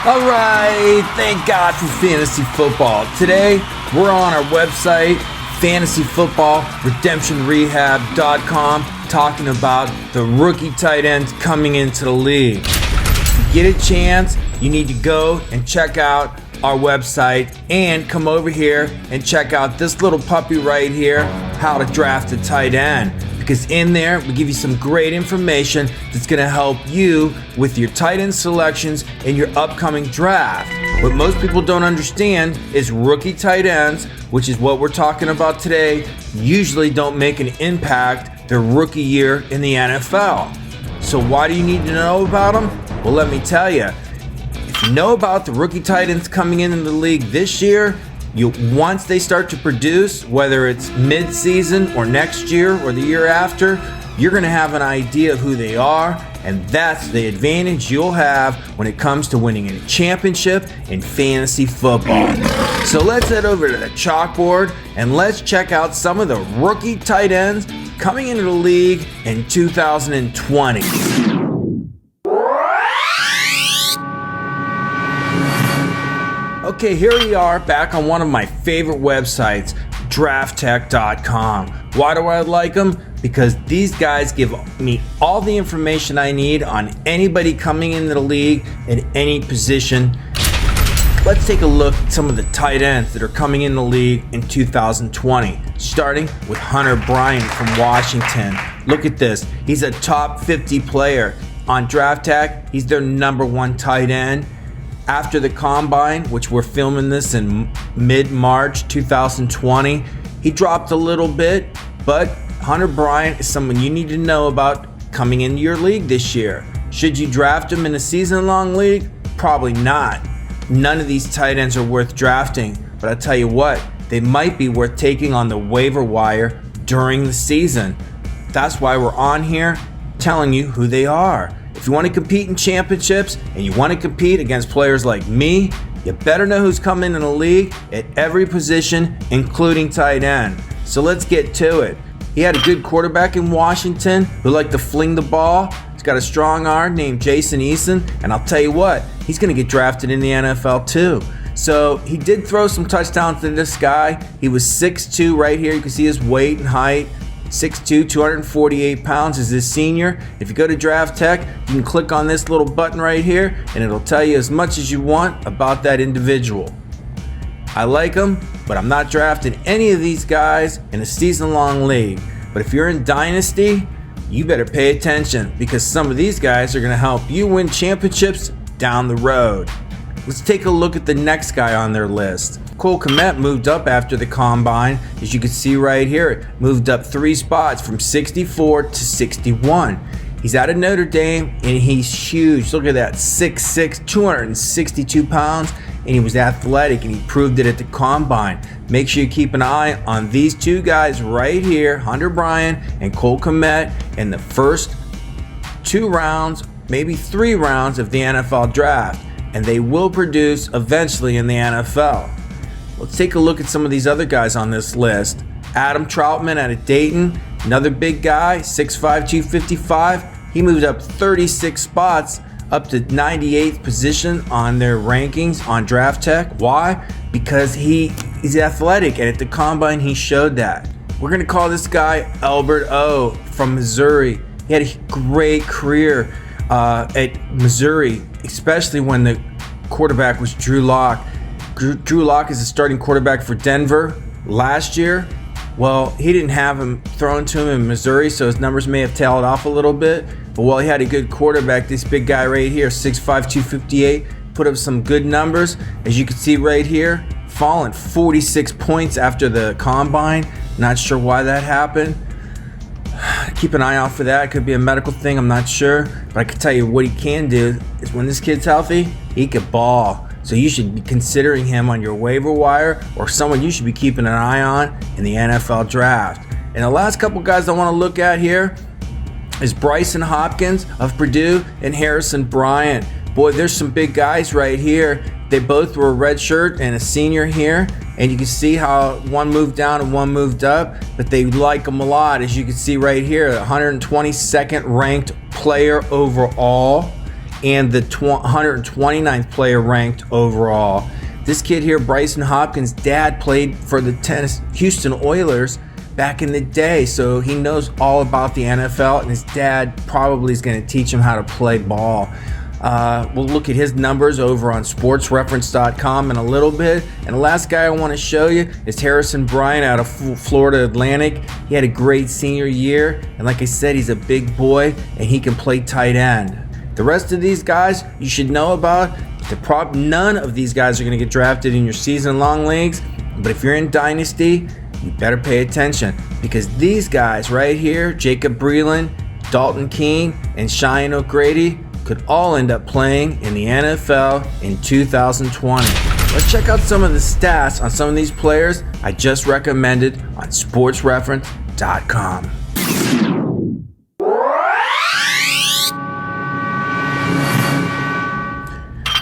All right, thank God for fantasy football. Today, we're on our website, fantasyfootballredemptionrehab.com, talking about the rookie tight ends coming into the league. If you get a chance, you need to go and check out our website and come over here and check out this little puppy right here, how to draft a tight end. Because in there, we give you some great information that's going to help you with your tight end selections in your upcoming draft. What most people don't understand is rookie tight ends, which is what we're talking about today, usually don't make an impact their rookie year in the NFL. So why do you need to know about them? Well, let me tell you. If you know about the rookie tight ends coming into the league this year, once they start to produce, whether it's mid-season or next year or the year after, you're going to have an idea of who they are, and that's the advantage you'll have when it comes to winning a championship in fantasy football. So let's head over to the chalkboard and let's check out some of the rookie tight ends coming into the league in 2020. Okay, here we are back on one of my favorite websites, DraftTechcom. Why do I like them? Because these guys give me all the information I need on anybody coming into the league at any position. Let's take a look at some of the tight ends that are coming in the league in 2020, starting with Hunter Bryant from Washington. Look at this. He's a top 50 player. On DraftTech, he's their #1 tight end. After the combine, which we're filming this in mid-March 2020, he dropped a little bit, but Hunter Bryant is someone you need to know about coming into your league this year. Should you draft him in a season-long league? Probably not. None of these tight ends are worth drafting, but I tell you what, they might be worth taking on the waiver wire during the season. That's why we're on here telling you who they are. If you want to compete in championships and you want to compete against players like me, you better know who's coming in the league at every position, including tight end. So let's get to it. He had a good quarterback in Washington who liked to fling the ball. He's got a strong arm named Jason Eason, and I'll tell you what, he's going to get drafted in the NFL too. So he did throw some touchdowns to this guy. He was 6'2" right here. You can see his weight and height. 6'2", 248 pounds is his senior. If you go to Draft Tech, you can click on this little button right here and it'll tell you as much as you want about that individual. I like him, but I'm not drafting any of these guys in a season-long league. But if you're in Dynasty, you better pay attention because some of these guys are going to help you win championships down the road. Let's take a look at the next guy on their list. Cole Kmet moved up after the combine. As you can see right here, it moved up 3 spots from 64 to 61. He's out of Notre Dame and he's huge. Look at that, 6'6", 262 pounds, and he was athletic and he proved it at the combine. Make sure you keep an eye on these two guys right here, Hunter Bryant and Cole Kmet, in the first 2 rounds, maybe 3 rounds of the NFL draft. And they will produce eventually in the NFL. Let's take a look at some of these other guys on this list. Adam Troutman out of Dayton, another big guy, 6'5", 255. He moved up 36 spots, up to 98th position on their rankings on Draft Tech. Why? Because he's athletic, and at the combine he showed that. We're gonna call this guy Albert O from Missouri. He had a great career at Missouri, especially when the quarterback was Drew Lock. Drew Lock is the starting quarterback for Denver last year. Well, he didn't have him thrown to him in Missouri, so his numbers may have tailed off a little bit. But while he had a good quarterback, this big guy right here, 6'5", 258, put up some good numbers. As you can see right here, falling 46 points after the combine. Not sure why that happened. Keep an eye out for that. It could be a medical thing, I'm not sure. But I can tell you what he can do is when this kid's healthy, he could ball. So you should be considering him on your waiver wire or someone you should be keeping an eye on in the NFL draft. And the last couple guys I want to look at here is Brycen Hopkins of Purdue and Harrison Bryant. Boy, there's some big guys right here. They both were a redshirt and a senior here. And you can see how one moved down and one moved up, but they like them a lot. As you can see right here, 122nd ranked player overall. and the 129th player ranked overall. This kid here, Brycen Hopkins' dad played for the Houston Oilers back in the day, so he knows all about the NFL, and his dad probably is going to teach him how to play ball. We'll look at his numbers over on sportsreference.com in a little bit. And the last guy I want to show you is Harrison Bryant out of Florida Atlantic. He had a great senior year, and like I said, he's a big boy and he can play tight end. The rest of these guys you should know about. None of these guys are going to get drafted in your season-long leagues, but if you're in Dynasty, you better pay attention, because these guys right here, Jacob Breland, Dalton Keene, and Cheyenne O'Grady, could all end up playing in the NFL in 2020. Let's check out some of the stats on some of these players I just recommended on sportsreference.com.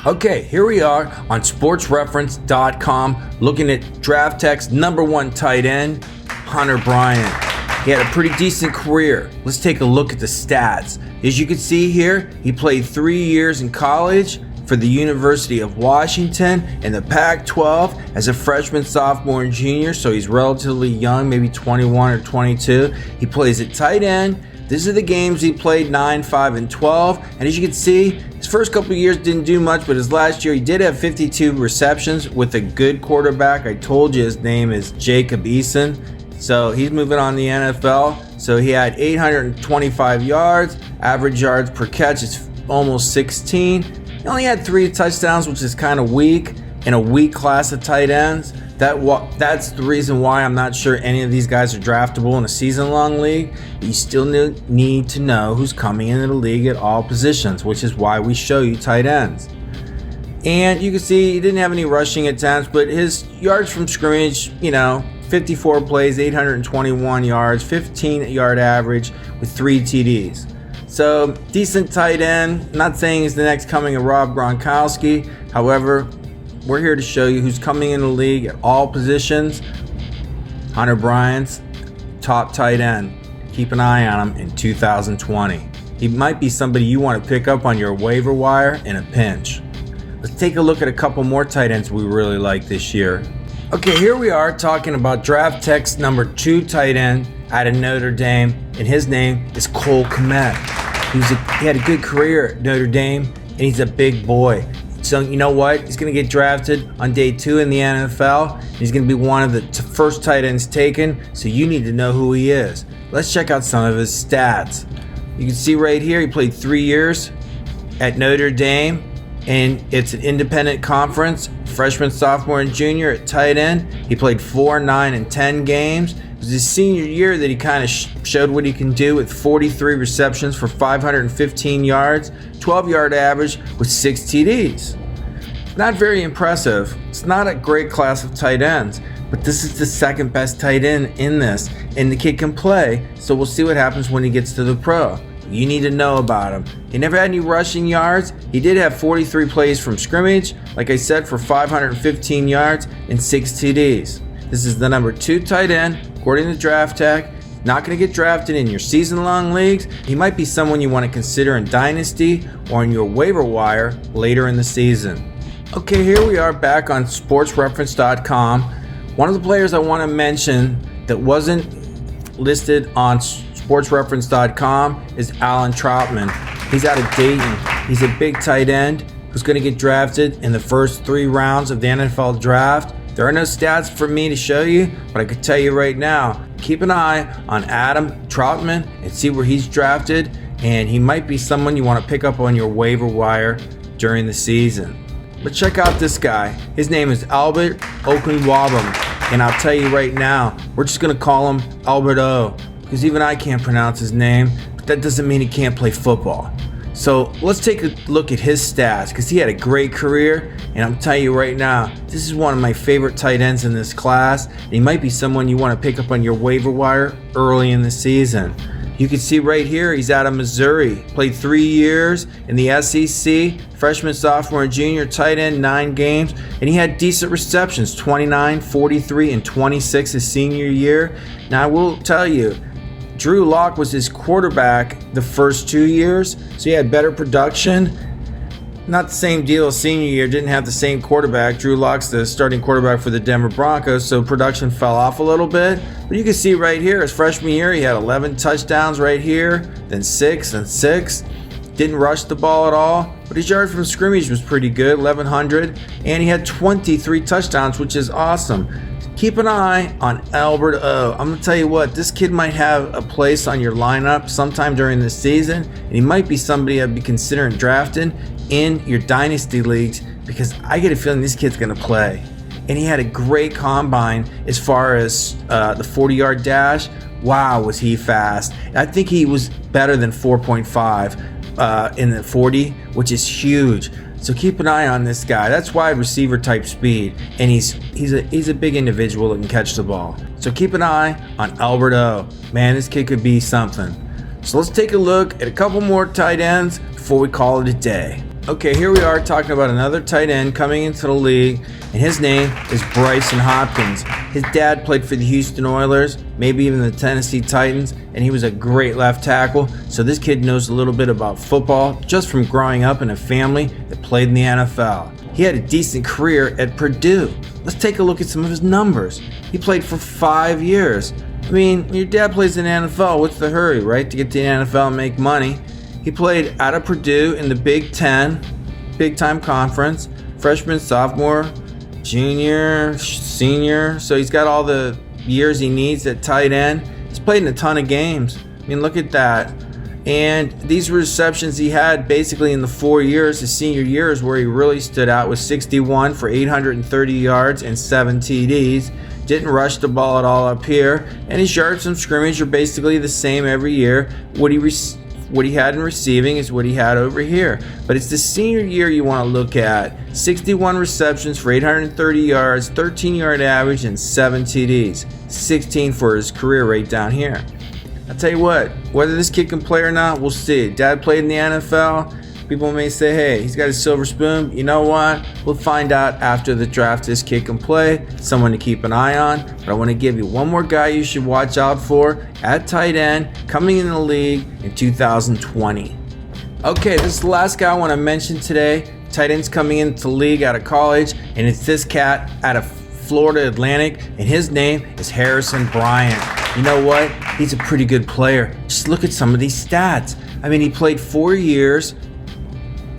Okay, here we are on sportsreference.com looking at DraftTech's #1 tight end, Hunter Bryant. He had a pretty decent career. Let's take a look at the stats. As you can see here, he played 3 years in college for the University of Washington in the Pac-12 as a freshman, sophomore, and junior, so he's relatively young, maybe 21 or 22. He plays at tight end. These are the games he played, 9, 5, and 12. And as you can see, his first couple of years didn't do much, but his last year he did have 52 receptions with a good quarterback. I told you his name is Jacob Eason. So he's moving on to the NFL. So he had 825 yards. Average yards per catch is almost 16. He only had 3 touchdowns, which is kind of weak in a weak class of tight ends. That's the reason why I'm not sure any of these guys are draftable in a season-long league. But you still need to know who's coming into the league at all positions, which is why we show you tight ends. And you can see he didn't have any rushing attempts, but his yards from scrimmage, 54 plays, 821 yards, 15-yard average with 3 TDs. So decent tight end. Not saying he's the next coming of Rob Gronkowski. However, we're here to show you who's coming in the league at all positions. Hunter Bryant's top tight end. Keep an eye on him in 2020. He might be somebody you want to pick up on your waiver wire in a pinch. Let's take a look at a couple more tight ends we really like this year. Okay, here we are talking about DraftTech's #2 tight end out of Notre Dame, and his name is Cole Kmet. He had a good career at Notre Dame, and he's a big boy. So you know what? He's going to get drafted on day 2 in the NFL. He's going to be one of the first tight ends taken, so you need to know who he is. Let's check out some of his stats. You can see right here, he played 3 years at Notre Dame, and it's an independent conference. Freshman, sophomore, and junior at tight end. He played 4, 9, and 10 games. It was his senior year that he kind of showed what he can do with 43 receptions for 515 yards, 12-yard average with 6 TDs. Not very impressive. It's not a great class of tight ends, but this is the second best tight end in this, and the kid can play, so we'll see what happens when he gets to the pro. You need to know about him. He never had any rushing yards. He did have 43 plays from scrimmage, like I said, for 515 yards and 6 TDs. This is the #2 tight end, according to DraftTech. Not going to get drafted in your season-long leagues. He might be someone you want to consider in Dynasty or in your waiver wire later in the season. Okay, here we are back on sportsreference.com. One of the players I want to mention that wasn't listed on sportsreference.com is Alan Troutman. He's out of Dayton. He's a big tight end who's going to get drafted in the first 3 rounds of the NFL draft. There are no stats for me to show you, but I can tell you right now, keep an eye on Adam Troutman and see where he's drafted, and he might be someone you want to pick up on your waiver wire during the season. But check out this guy. His name is Albert Oakley, and I'll tell you right now, we're just going to call him Albert O, because even I can't pronounce his name, but that doesn't mean he can't play football. So let's take a look at his stats, because he had a great career, and I'm telling you right now, this is one of my favorite tight ends in this class, and he might be someone you want to pick up on your waiver wire early in the season. You can see right here, he's out of Missouri, played 3 years in the SEC, freshman, sophomore, and junior, tight end, 9 games, and he had decent receptions, 29, 43, and 26 his senior year. Now I will tell you, Drew Lock was his quarterback the first 2 years, so he had better production. Not the same deal as senior year, didn't have the same quarterback. Drew Lock's the starting quarterback for the Denver Broncos, so production fell off a little bit. But you can see right here, his freshman year, he had 11 touchdowns right here, then 6 and 6. Didn't rush the ball at all, but his yard from scrimmage was pretty good, 1,100, and he had 23 touchdowns, which is awesome. Keep an eye on Albert O. I'm going to tell you what, this kid might have a place on your lineup sometime during this season, and he might be somebody I'd be considering drafting in your Dynasty leagues, because I get a feeling this kid's going to play. And he had a great combine as far as the 40-yard dash. Wow, was he fast. I think he was better than 4.5 in the 40, which is huge. So keep an eye on this guy. That's wide receiver type speed, and he's a big individual that can catch the ball. So keep an eye on Albert O. Man, this kid could be something. So let's take a look at a couple more tight ends before we call it a day. Okay, here we are talking about another tight end coming into the league, and his name is Brycen Hopkins. His dad played for the Houston Oilers, maybe even the Tennessee Titans, and he was a great left tackle. So this kid knows a little bit about football just from growing up in a family that played in the NFL. He had a decent career at Purdue. Let's take a look at some of his numbers. He played for 5 years. I mean, when your dad plays in the NFL, what's the hurry, right? To get to the NFL and make money. He played out of Purdue in the Big Ten, big time conference, freshman, sophomore, junior, senior. So he's got all the years he needs at tight end. He's played in a ton of games. I mean, look at that. And these receptions he had basically in the 4 years, his senior years, where he really stood out, was 61 for 830 yards and 7 TDs. Didn't rush the ball at all up here. And his yards from scrimmage are basically the same every year. What he had in receiving is what he had over here. But it's the senior year you want to look at. 61 receptions for 830 yards, 13-yard average, and 7 TDs. 16 for his career right down here. I'll tell you what, whether this kid can play or not, we'll see. Dad played in the NFL. People may say, hey, he's got a silver spoon. You know what? We'll find out after the draft this kid can play. Someone to keep an eye on. But I want to give you one more guy you should watch out for at tight end coming in the league in 2020. Okay, this is the last guy I want to mention today. Tight end's coming into the league out of college, and it's this cat out of Florida Atlantic, and his name is Harrison Bryant. You know what? He's a pretty good player. Just look at some of these stats. I mean, he played 4 years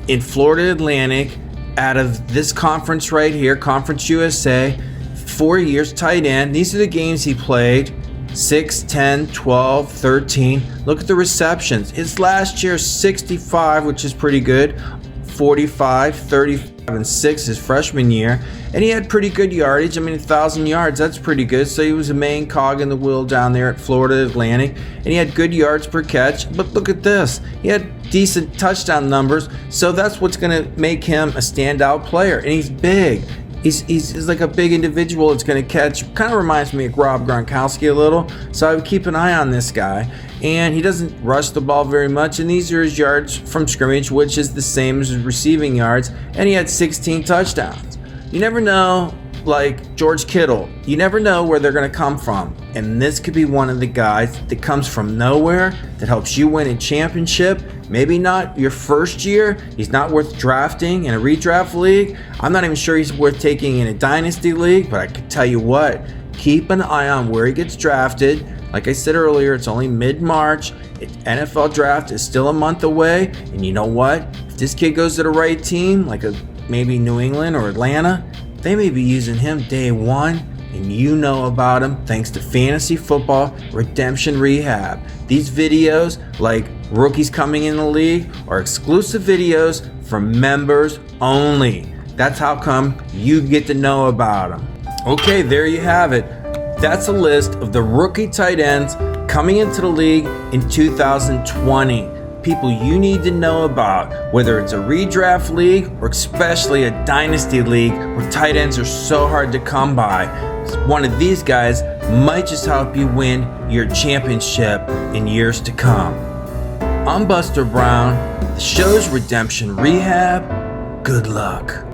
in Florida Atlantic out of this conference right here, Conference USA, 4 years tight end. These are the games he played, 6, 10, 12, 13. Look at the receptions. His last year, 65, which is pretty good, 45, 35, and 6 his freshman year. And he had pretty good yardage. I mean, 1,000 yards, that's pretty good. So he was a main cog in the wheel down there at Florida Atlantic. And he had good yards per catch. But look at this. He had decent touchdown numbers. So that's what's going to make him a standout player. And he's big. He's like a big individual that's going to catch. Kind of reminds me of Rob Gronkowski a little. So I would keep an eye on this guy. And he doesn't rush the ball very much. And these are his yards from scrimmage, which is the same as his receiving yards. And he had 16 touchdowns. You never know, like George Kittle, you never know where they're going to come from. And this could be one of the guys that comes from nowhere that helps you win a championship. Maybe not your first year. He's not worth drafting in a redraft league. I'm not even sure he's worth taking in a dynasty league, but I can tell you what, keep an eye on where he gets drafted. Like I said earlier, it's only mid-March. NFL draft is still a month away. And you know what? If this kid goes to the right team, like maybe New England or Atlanta, they may be using him day one, and you know about him thanks to Fantasy Football Redemption Rehab. These videos, like rookies coming in the league, are exclusive videos for members only. That's how come you get to know about them. Okay, there you have it. That's a list of the rookie tight ends coming into the league in 2020. People you need to know about, whether it's a redraft league or especially a dynasty league where tight ends are so hard to come by. One of these guys might just help you win your championship in years to come. I'm Buster Brown. The show's Redemption Rehab. Good luck.